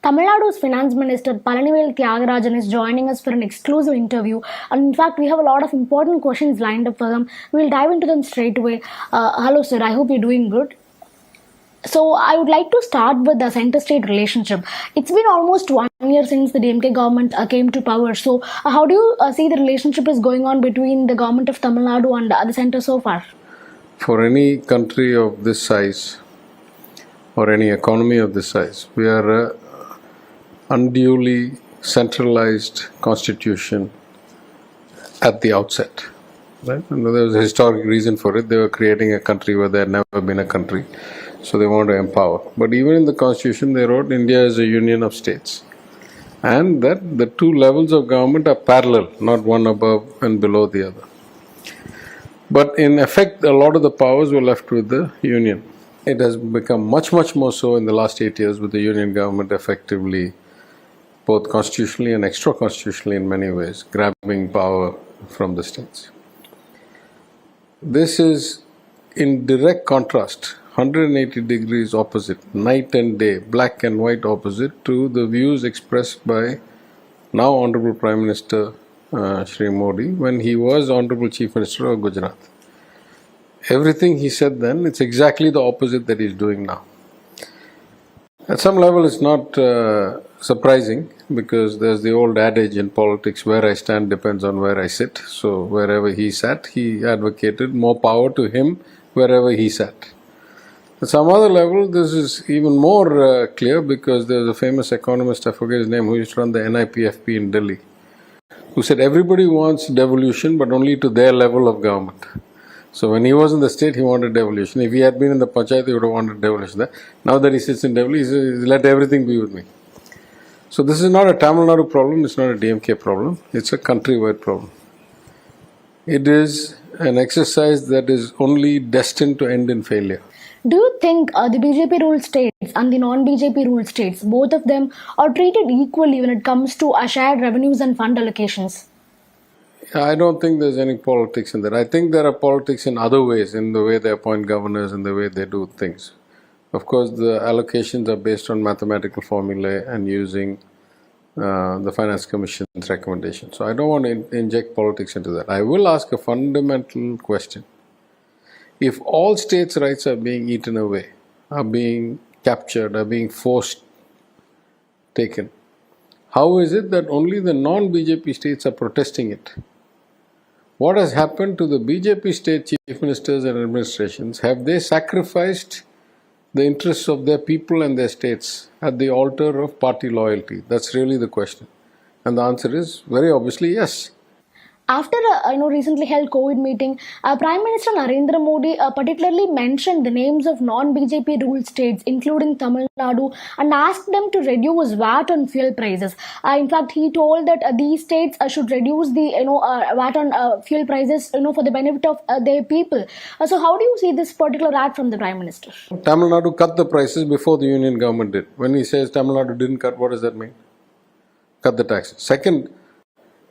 Tamil Nadu's Finance Minister Minister Thiagarajan is joining us for an exclusive interview. And in fact, we have a lot of important questions lined up for them. We'll dive into them straight away. Hello, sir. I hope you're doing good. So I would like to start with the center-state relationship. It's been almost 1 year since the DMK government came to power. So how do you see the relationship is going on between the government of Tamil Nadu and the center so far? For any country of this size or any economy of this size, we are a unduly centralized constitution at the outset. Right? And there was a historic reason for it. They were creating a country where there had never been a country. So they want to empower. But even in the constitution they wrote India is a union of states. And that the two levels of government are parallel, not one above and below the other. But in effect, a lot of the powers were left with the union. It has become much more so in the last 8 years, with the union government effectively, both constitutionally and extra-constitutionally in many ways, grabbing power from the states. This is in direct contrast, 180 degrees opposite, night and day, black and white opposite to the views expressed by now Honorable Prime Minister Shri Modi when he was Honorable Chief Minister of Gujarat. Everything he said then, it's exactly the opposite that he's doing now. At some level it's not surprising, because there's the old adage in politics, where I stand depends on where I sit. So wherever he sat, he advocated more power to him wherever he sat. At some other level, this is even more clear, because there's a famous economist, I forget his name, who used to run the NIPFP in Delhi, who said everybody wants devolution but only to their level of government. So when he was in the state, he wanted devolution. If he had been in the panchayat, he would have wanted devolution there. Now that he sits in Delhi, he says, let everything be with me. So this is not a Tamil Nadu problem, it's not a DMK problem, it's a countrywide problem. It is an exercise that is only destined to end in failure. Do you think the BJP ruled states and the non-BJP ruled states, both of them, are treated equally when it comes to shared revenues and fund allocations? I don't think there's any politics in that. I think there are politics in other ways, in the way they appoint governors and the way they do things. Of course, the allocations are based on mathematical formulae and using the Finance Commission's recommendations. So I don't want to inject politics into that. I will ask a fundamental question. If all states' rights are being eaten away, are being captured, are being forced taken, how is it that only the non-BJP states are protesting it? What has happened to the BJP state chief ministers and administrations? Have they sacrificed the interests of their people and their states at the altar of party loyalty? That's really the question. And the answer is very obviously yes. After a recently held COVID meeting, Prime Minister Narendra Modi particularly mentioned the names of non-BJP ruled states, including Tamil Nadu, and asked them to reduce VAT on fuel prices. In fact, he told that these states should reduce the VAT on fuel prices for the benefit of their people. So how do you see this particular act from the Prime Minister? Tamil Nadu cut the prices before the union government did. When he says Tamil Nadu didn't cut, what does that mean? Cut the taxes. Second,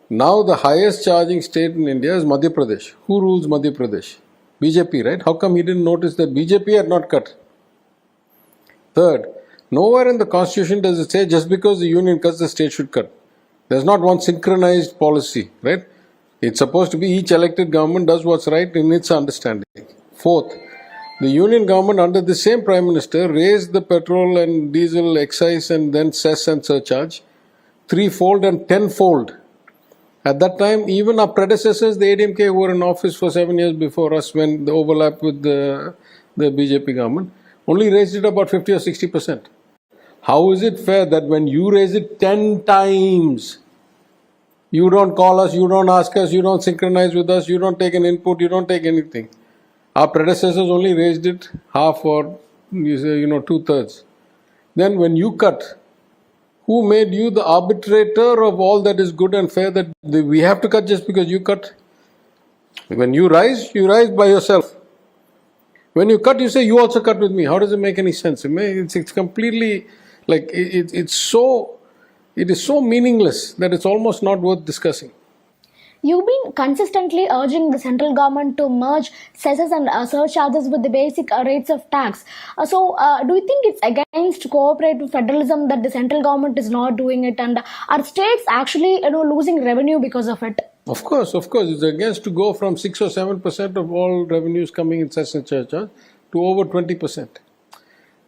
now the highest charging state in India is Madhya Pradesh. Who rules Madhya Pradesh? BJP, right? How come he didn't notice that BJP had not cut? Third, nowhere in the constitution does it say just because the union cuts, the state should cut. There's not one synchronized policy, right? It's supposed to be each elected government does what's right in its understanding. Fourth, the union government under the same Prime Minister raised the petrol and diesel excise and then cess and surcharge threefold and tenfold. At that time, even our predecessors, the ADMK, who were in office for 7 years before us, when the overlap with the BJP government, only raised it about 50 or 60%. How is it fair that when you raise it 10 times, you don't call us, you don't ask us, you don't synchronize with us, you don't take an input, you don't take anything? Our predecessors only raised it half or 2/3. Then when you cut, who made you the arbitrator of all that is good and fair, that we have to cut just because you cut? When you rise by yourself. When you cut, you say, you also cut with me. How does it make any sense? It's completely, like, it is so meaningless that it's almost not worth discussing. You've been consistently urging the central government to merge cesses and surcharges with the basic rates of tax. Do you think it's against cooperative federalism that the central government is not doing it, and are states actually losing revenue because of it? Of course, it's against to go from 6 or 7% of all revenues coming in cess and surcharge to over 20%.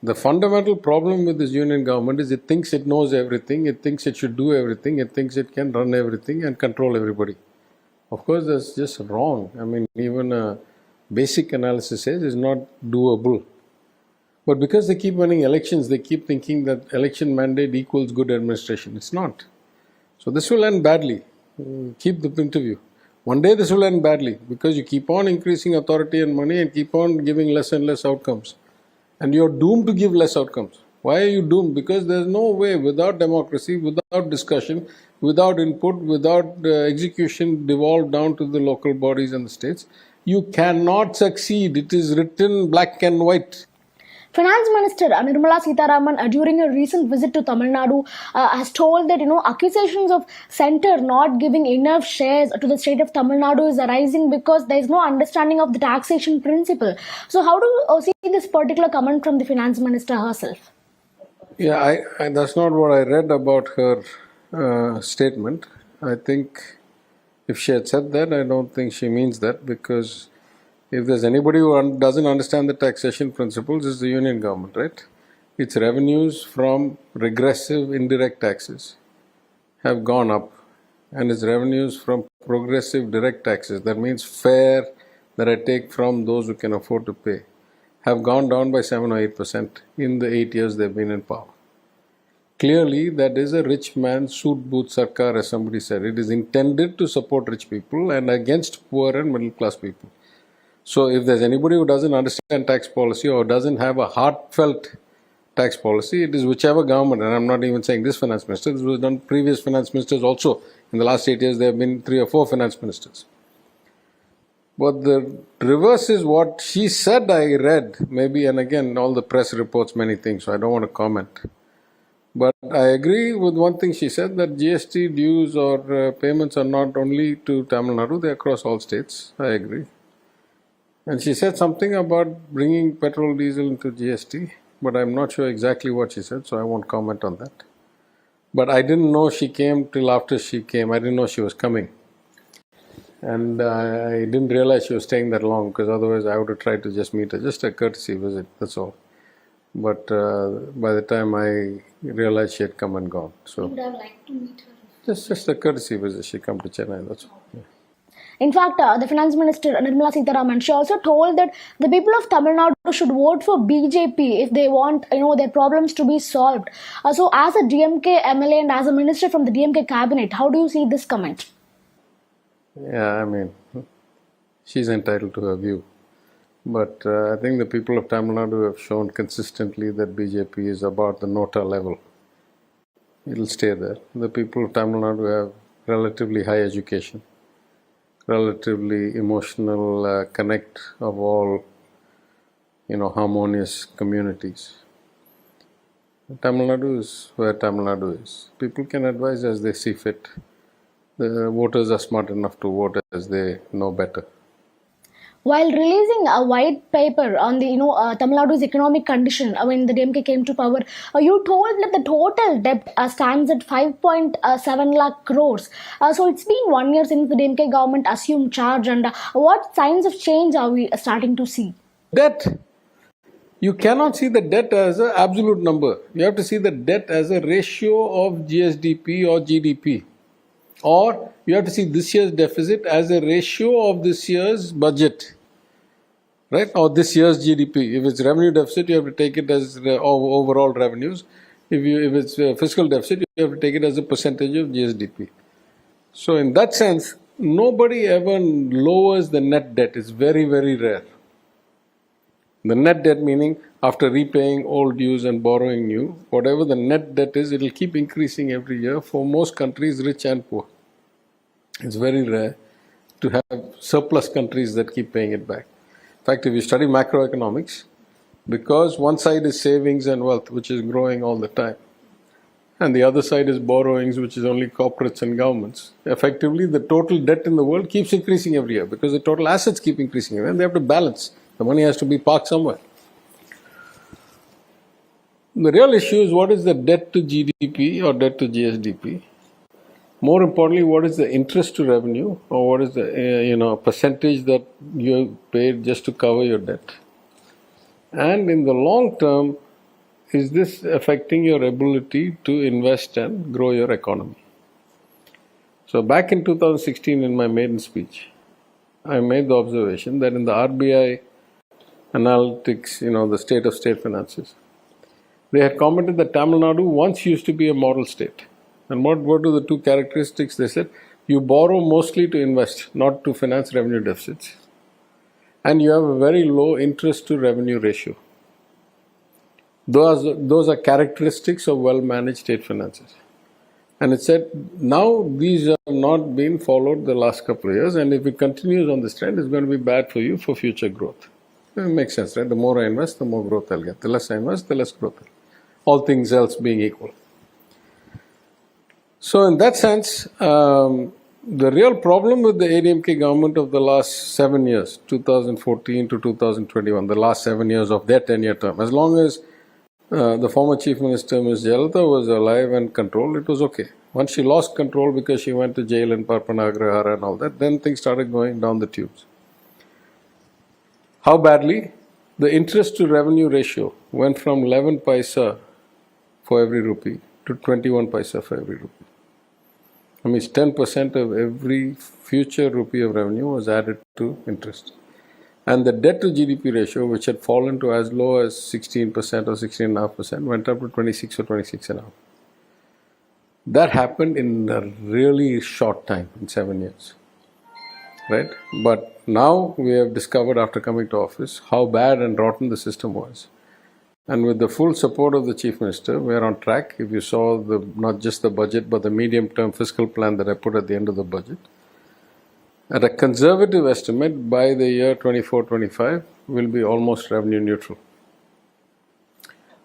The fundamental problem with this union government is it thinks it knows everything, it thinks it should do everything, it thinks it can run everything and control everybody. Of course, that's just wrong. I mean, even a basic analysis says it's not doable. But because they keep running elections, they keep thinking that election mandate equals good administration. It's not. So this will end badly. Keep the interview. One day this will end badly because you keep on increasing authority and money and keep on giving less and less outcomes. And you're doomed to give less outcomes. Why are you doomed? Because there's no way without democracy, without discussion, without input, without execution devolved down to the local bodies and the states, you cannot succeed. It is written black and white. Finance Minister Nirmala Sitharaman, during a recent visit to Tamil Nadu, has told that accusations of centre not giving enough shares to the state of Tamil Nadu is arising because there is no understanding of the taxation principle. So, how do you see this particular comment from the Finance Minister herself? Yeah, that's not what I read about her statement. I think if she had said that, I don't think she means that, because if there's anybody who doesn't understand the taxation principles, it's the union government, right? Its revenues from regressive indirect taxes have gone up, and its revenues from progressive direct taxes, that means fare that I take from those who can afford to pay, have gone down by 7 or 8% in the 8 years they've been in power. Clearly, that is a rich man's suit boot sarkar, as somebody said. It is intended to support rich people and against poor and middle class people. So if there's anybody who doesn't understand tax policy or doesn't have a heartfelt tax policy, it is whichever government, and I'm not even saying this finance minister, this was done previous finance ministers also. In the last 8 years, there have been 3 or 4 finance ministers. But the reverse is what she said. I read, maybe, and again, all the press reports many things, so I don't want to comment. But I agree with one thing she said, that GST dues or payments are not only to Tamil Nadu, they're across all states. I agree. And she said something about bringing petrol, diesel into GST, but I'm not sure exactly what she said, so I won't comment on that. But I didn't know she came till after she came. I didn't know she was coming. And I didn't realize she was staying that long, because otherwise I would have tried to just meet her. Just a courtesy visit, that's all. But by the time I realized she had come and gone. So, you would have liked to meet her? Just a courtesy visit. She come to Chennai, that's all. Yeah. In fact, the Finance Minister Nirmala Sitharaman, she also told that the people of Tamil Nadu should vote for BJP if they want their problems to be solved. So as a DMK MLA and as a minister from the DMK cabinet, how do you see this comment? Yeah, I mean, she's entitled to her view. But I think the people of Tamil Nadu have shown consistently that BJP is about the nota level. It'll stay there. The people of Tamil Nadu have relatively high education, relatively emotional connect of all, harmonious communities. Tamil Nadu is where Tamil Nadu is. People can advise as they see fit. The voters are smart enough to vote as they know better. While releasing a white paper on the Tamil Nadu's economic condition when the DMK came to power, you told that the total debt stands at 5.7 lakh crores. So it's been 1 year since the DMK government assumed charge, and what signs of change are we starting to see? Debt. You cannot see the debt as an absolute number. You have to see the debt as a ratio of GSDP or GDP. Or you have to see this year's deficit as a ratio of this year's budget, right? Or this year's GDP. If it's revenue deficit, you have to take it as overall revenues. If it's a fiscal deficit, you have to take it as a percentage of GSDP. So in that sense, nobody ever lowers the net debt. It's very, very rare. The net debt meaning after repaying old dues and borrowing new, whatever the net debt is, it will keep increasing every year for most countries, rich and poor. It's very rare to have surplus countries that keep paying it back. In fact, if you study macroeconomics, because one side is savings and wealth, which is growing all the time, and the other side is borrowings, which is only corporates and governments. Effectively, the total debt in the world keeps increasing every year because the total assets keep increasing every year, and they have to balance. The money has to be parked somewhere. The real issue is what is the debt to GDP or debt to GSDP. More importantly, what is the interest to revenue, or what is the percentage that you paid just to cover your debt? And in the long term, is this affecting your ability to invest and grow your economy? So back in 2016 in my maiden speech, I made the observation that in the RBI analytics, the state of state finances, they had commented that Tamil Nadu once used to be a model state. And what were the two characteristics? They said, you borrow mostly to invest, not to finance revenue deficits. And you have a very low interest to revenue ratio. Those are characteristics of well-managed state finances. And it said, now these have not been followed the last couple of years, and if it continues on this trend, it's going to be bad for you for future growth. It makes sense, right? The more I invest, the more growth I'll get. The less I invest, the less growth I'll get. All things else being equal. So in that sense, the real problem with the ADMK government of the last 7 years, 2014 to 2021, the last 7 years of their 10-year term, as long as the former Chief Minister, Ms. Jayalalitha, was alive and controlled, it was okay. Once she lost control because she went to jail in Parpanagrahara and all that, then things started going down the tubes. How badly? The interest to revenue ratio went from 11 paisa for every rupee to 21 paisa for every rupee. That means 10% of every future rupee of revenue was added to interest. And the debt to GDP ratio, which had fallen to as low as 16% or 16.5%, went up to 26 or 26.5%. That happened in a really short time, in 7 years. Right? But now we have discovered after coming to office how bad and rotten the system was. And with the full support of the Chief Minister, we are on track. If you saw not just the budget, but the medium-term fiscal plan that I put at the end of the budget, at a conservative estimate, by the year 24-25, we'll be almost revenue neutral.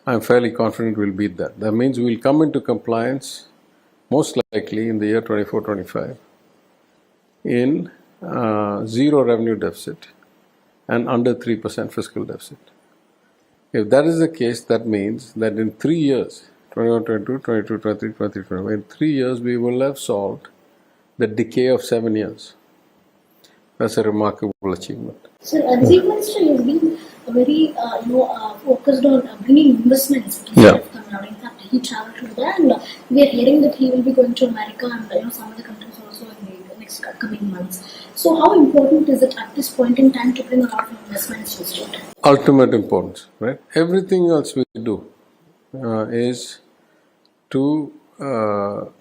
I'm fairly confident we'll beat that. That means we'll come into compliance, most likely in the year 24-25, in zero revenue deficit and under 3% fiscal deficit. If that is the case, that means that in 3 years, 21-22, 22-23, 23-24, in 3 years we will have solved the decay of 7 years. That's a remarkable achievement. Sir, the Chief Minister has been very focused on bringing investments to Tamil Nadu. In fact, he travelled to there, and we are hearing that he will be going to America and some other countries also in the next coming months. So, how important is it at this point in time to bring a lot of investments to the state? Ultimate importance, right? Everything else we do is to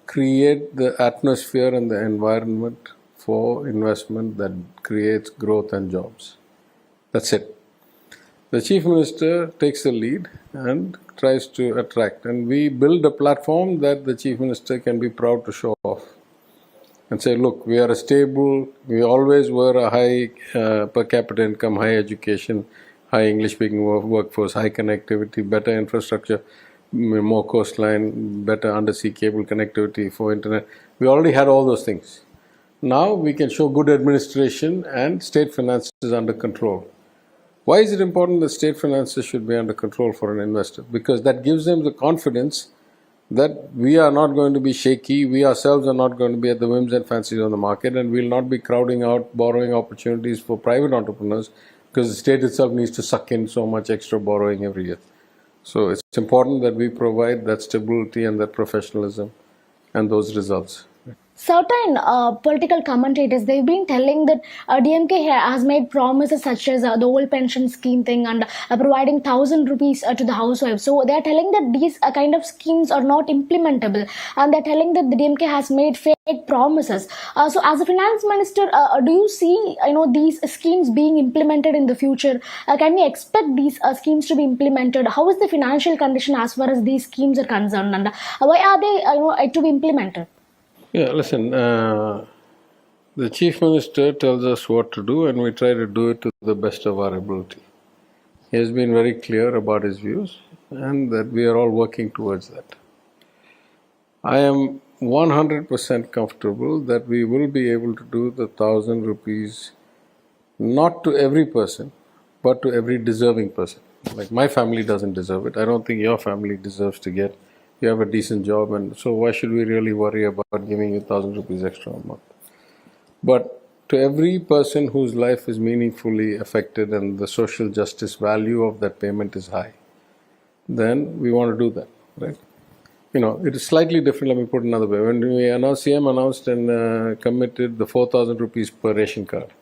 create the atmosphere and the environment for investment that creates growth and jobs. That's it. The Chief Minister takes the lead and tries to attract, and we build a platform that the Chief Minister can be proud to show off and say, look, we are a stable, we always were a high per capita income, high education, high English-speaking workforce, high connectivity, better infrastructure, more coastline, better undersea cable connectivity for internet. We already had all those things. Now we can show good administration and state finances under control. Why is it important that state finances should be under control for an investor? Because that gives them the confidence that we are not going to be shaky, we ourselves are not going to be at the whims and fancies of the market, and we will not be crowding out borrowing opportunities for private entrepreneurs because the state itself needs to suck in so much extra borrowing every year. So it's important that we provide that stability and that professionalism and those results. Certain political commentators, they've been telling that DMK has made promises such as the old pension scheme thing and providing 1,000 rupees to the housewives. So they're telling that these kind of schemes are not implementable, and they're telling that the DMK has made fake promises. So as a finance minister, do you see these schemes being implemented in the future? Can we expect these schemes to be implemented? How is the financial condition as far as these schemes are concerned, and why are they to be implemented? Yeah, listen, the Chief Minister tells us what to do and we try to do it to the best of our ability. He has been very clear about his views and that we are all working towards that. I am 100% comfortable that we will be able to do the 1,000 rupees not to every person, but to every deserving person. Like my family doesn't deserve it. I don't think your family deserves to get. You have a decent job, and so why should we really worry about giving you 1,000 rupees extra a month? But to every person whose life is meaningfully affected and the social justice value of that payment is high, then we want to do that, right? It is slightly different. Let me put it another way. When CM announced and committed the 4,000 rupees per ration card,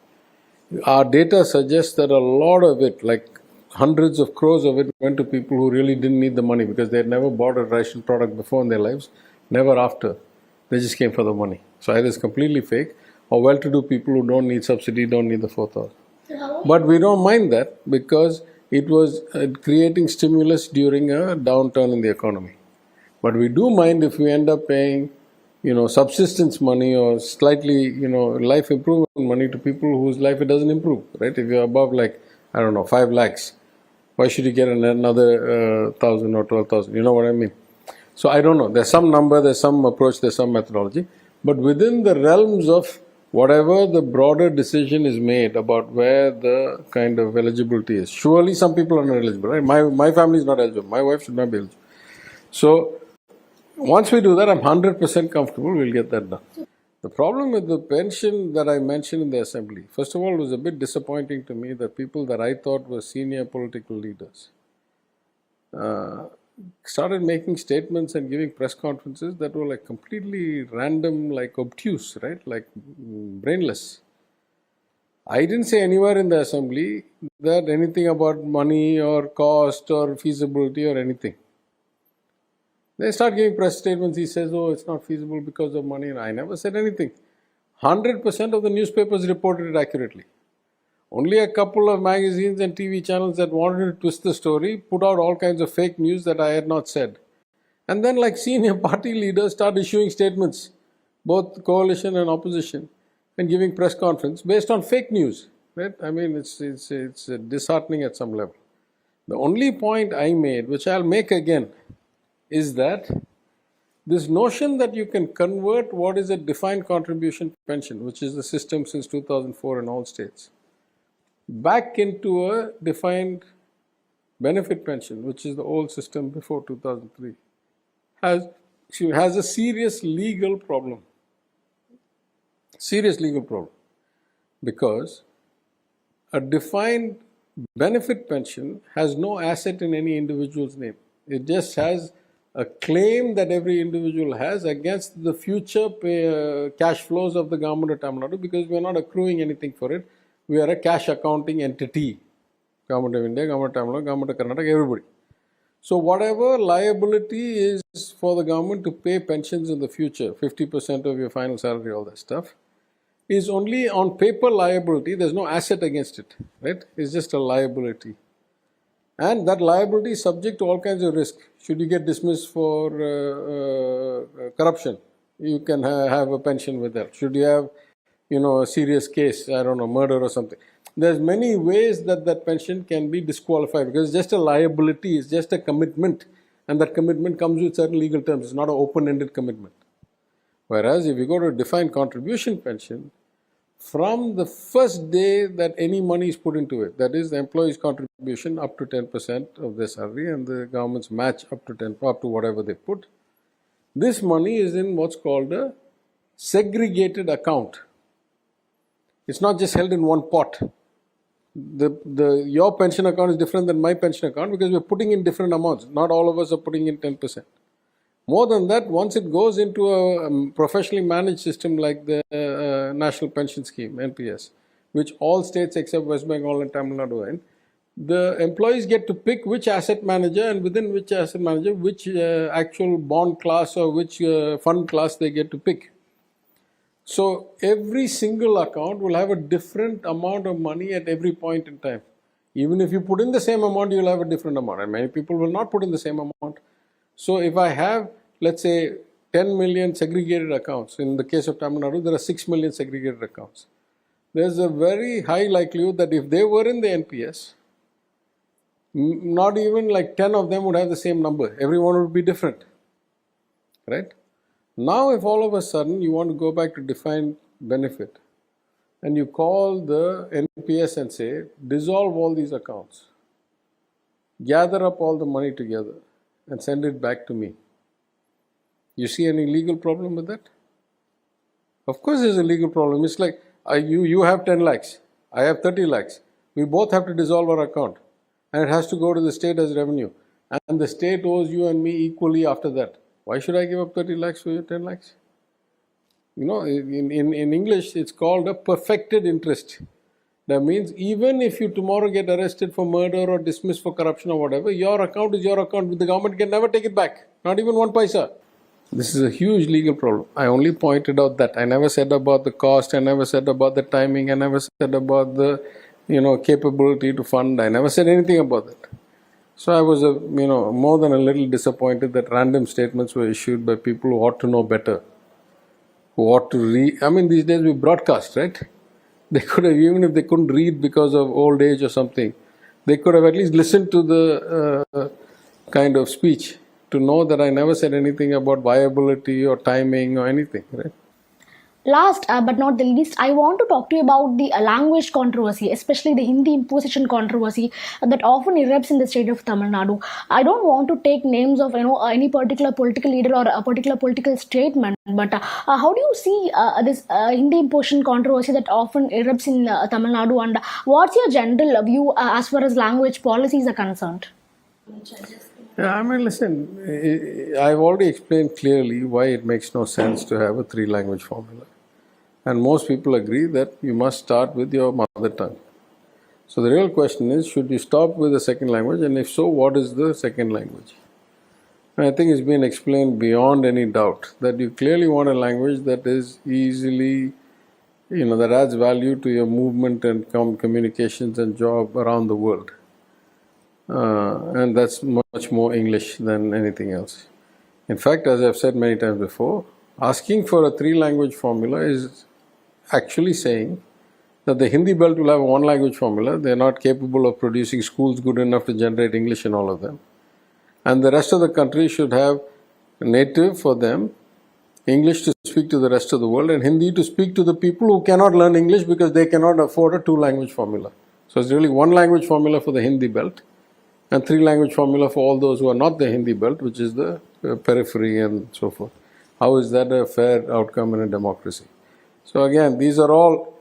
our data suggests that a lot of it, like hundreds of crores of it, went to people who really didn't need the money because they had never bought a ration product before in their lives, never after. They just came for the money. So either it's completely fake, or well-to-do people who don't need subsidy don't need the 4,000. But we don't mind that because it was creating stimulus during a downturn in the economy. But we do mind if we end up paying, subsistence money or slightly, life improvement money to people whose life it doesn't improve, right? If you're above 5 lakhs, why should you get another 1,000 or 12,000? You know what I mean? So I don't know. There's some number, there's some approach, there's some methodology. But within the realms of whatever the broader decision is made about where the kind of eligibility is, surely some people are not eligible, right? My family is not eligible. My wife should not be eligible. So once we do that, I'm 100% comfortable we'll get that done. The problem with the pension that I mentioned in the assembly, first of all, it was a bit disappointing to me that people that I thought were senior political leaders started making statements and giving press conferences that were like completely random, like obtuse, right? Like brainless. I didn't say anywhere in the assembly that anything about money or cost or feasibility or anything. They start giving press statements. He says, oh, it's not feasible because of money. And I never said anything. 100% of the newspapers reported it accurately. Only a couple of magazines and TV channels that wanted to twist the story put out all kinds of fake news that I had not said. And then senior party leaders start issuing statements, both coalition and opposition, and giving press conference based on fake news. Right? I mean, it's disheartening at some level. The only point I made, which I'll make again, is that this notion that you can convert what is a defined contribution pension, which is the system since 2004 in all states, back into a defined benefit pension, which is the old system before 2003, has a serious legal problem. Serious legal problem. Because a defined benefit pension has no asset in any individual's name. It just has a claim that every individual has against the future cash flows of the government of Tamil Nadu, because we are not accruing anything for it. We are a cash accounting entity. Government of India, Government of Tamil Nadu, Government of Karnataka, everybody. So whatever liability is for the government to pay pensions in the future, 50% of your final salary, all that stuff, is only on paper liability. There's no asset against it, right? It's just a liability. And that liability is subject to all kinds of risk. Should you get dismissed for corruption, you can have a pension with that. Should you have, a serious case, murder or something. There's many ways that pension can be disqualified because it's just a liability, it's just a commitment. And that commitment comes with certain legal terms. It's not an open-ended commitment. Whereas if you go to a defined contribution pension, from the first day that any money is put into it, that is the employee's contribution up to 10% of their salary and the government's match up to whatever they put, this money is in what's called a segregated account. It's not just held in one pot. Your pension account is different than my pension account because we're putting in different amounts. Not all of us are putting in 10%. More than that, once it goes into a professionally managed system like the National Pension Scheme, NPS, which all states except West Bengal and Tamil Nadu are in, the employees get to pick which asset manager and within which asset manager, which actual bond class or which fund class they get to pick. So every single account will have a different amount of money at every point in time. Even if you put in the same amount, you'll have a different amount. And many people will not put in the same amount. So if I have, let's say, 10 million segregated accounts, in the case of Tamil Nadu, there are 6 million segregated accounts. There's a very high likelihood that if they were in the NPS, not even 10 of them would have the same number. Everyone would be different, right? Now, if all of a sudden you want to go back to defined benefit and you call the NPS and say, dissolve all these accounts, gather up all the money together and send it back to me. You see any legal problem with that? Of course there's a legal problem. It's like you have 10 lakhs, I have 30 lakhs. We both have to dissolve our account and it has to go to the state as revenue. And the state owes you and me equally after that. Why should I give up 30 lakhs for your 10 lakhs? You know, in English, it's called a perfected interest. That means even if you tomorrow get arrested for murder or dismissed for corruption or whatever, your account is your account. The government can never take it back. Not even 1 paisa. This is a huge legal problem. I only pointed out that. I never said about the cost. I never said about the timing. I never said about the, capability to fund. I never said anything about that. So I was, more than a little disappointed that random statements were issued by people who ought to know better, who ought to read. I mean, these days we broadcast, right? They could have, even if they couldn't read because of old age or something, they could have at least listened to the kind of speech to know that I never said anything about viability or timing or anything, right? Last but not the least, I want to talk to you about the language controversy, especially the Hindi imposition controversy that often erupts in the state of Tamil Nadu. I don't want to take names of any particular political leader or a particular political statement, but how do you see this Hindi imposition controversy that often erupts in Tamil Nadu, and what's your general view as far as language policies are concerned? Yeah, I mean, listen, I've already explained clearly why it makes no sense to have a 3-language formula. And most people agree that you must start with your mother tongue. So the real question is, should you stop with the second language? And if so, what is the second language? And I think it's been explained beyond any doubt that you clearly want a language that is easily, that adds value to your movement and communications and job around the world. And that's much more English than anything else. In fact, as I've said many times before, asking for a 3-language formula is actually saying that the Hindi belt will have a 1-language formula. They're not capable of producing schools good enough to generate English in all of them. And the rest of the country should have native for them, English to speak to the rest of the world, and Hindi to speak to the people who cannot learn English because they cannot afford a 2-language formula. So it's really 1-language formula for the Hindi belt and 3-language formula for all those who are not the Hindi belt, which is the periphery and so forth. How is that a fair outcome in a democracy? So again, these are all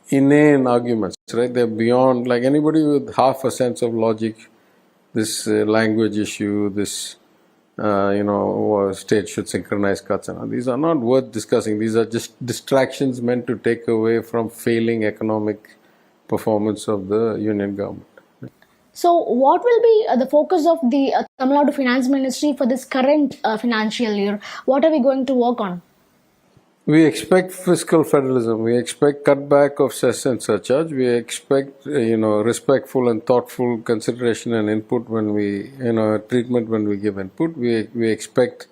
inane arguments, right? They're beyond, like anybody with half a sense of logic, this language issue, this, state should synchronize cuts, and these are not worth discussing. These are just distractions meant to take away from failing economic performance of the union government. So what will be the focus of the Tamil Nadu Finance Ministry for this current financial year? What are we going to work on? We expect fiscal federalism. We expect cutback of cess and surcharge. We expect, respectful and thoughtful consideration and input when we, treatment when we give input. We expect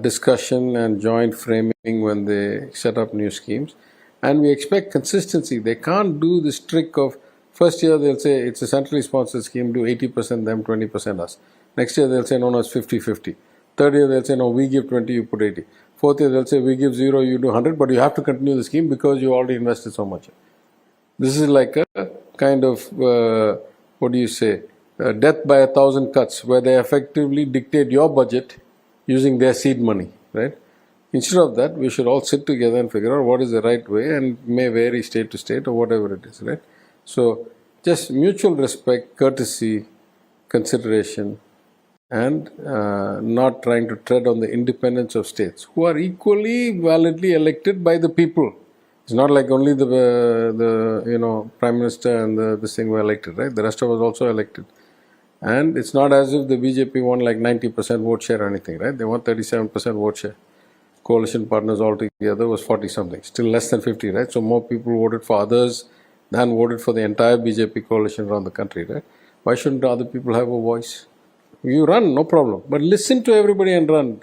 discussion and joint framing when they set up new schemes. And we expect consistency. They can't do this trick of, first year they'll say it's a centrally sponsored scheme, do 80% them, 20% us. Next year they'll say no, it's 50-50. Third year they'll say no, we give 20, you put 80. Fourth year they'll say we give 0, you do 100, but you have to continue the scheme because you already invested so much. This is like a kind of, death by 1,000 cuts, where they effectively dictate your budget using their seed money, right? Instead of that, we should all sit together and figure out what is the right way, and may vary state to state or whatever it is, right? So, just mutual respect, courtesy, consideration, and not trying to tread on the independence of states, who are equally validly elected by the people. It's not like only the Prime Minister and this thing were elected, right? The rest of us also elected. And it's not as if the BJP won like 90% vote share or anything, right? They won 37% vote share. Coalition partners altogether was 40-something, still less than 50, right? So more people voted for others than voted for the entire BJP coalition around the country, right? Why shouldn't other people have a voice? You run, no problem. But listen to everybody and run.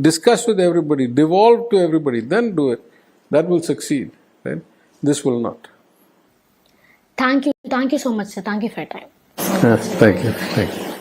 Discuss with everybody. Devolve to everybody. Then do it. That will succeed, right? This will not. Thank you. Thank you so much, sir. Thank you for your time. Thank you.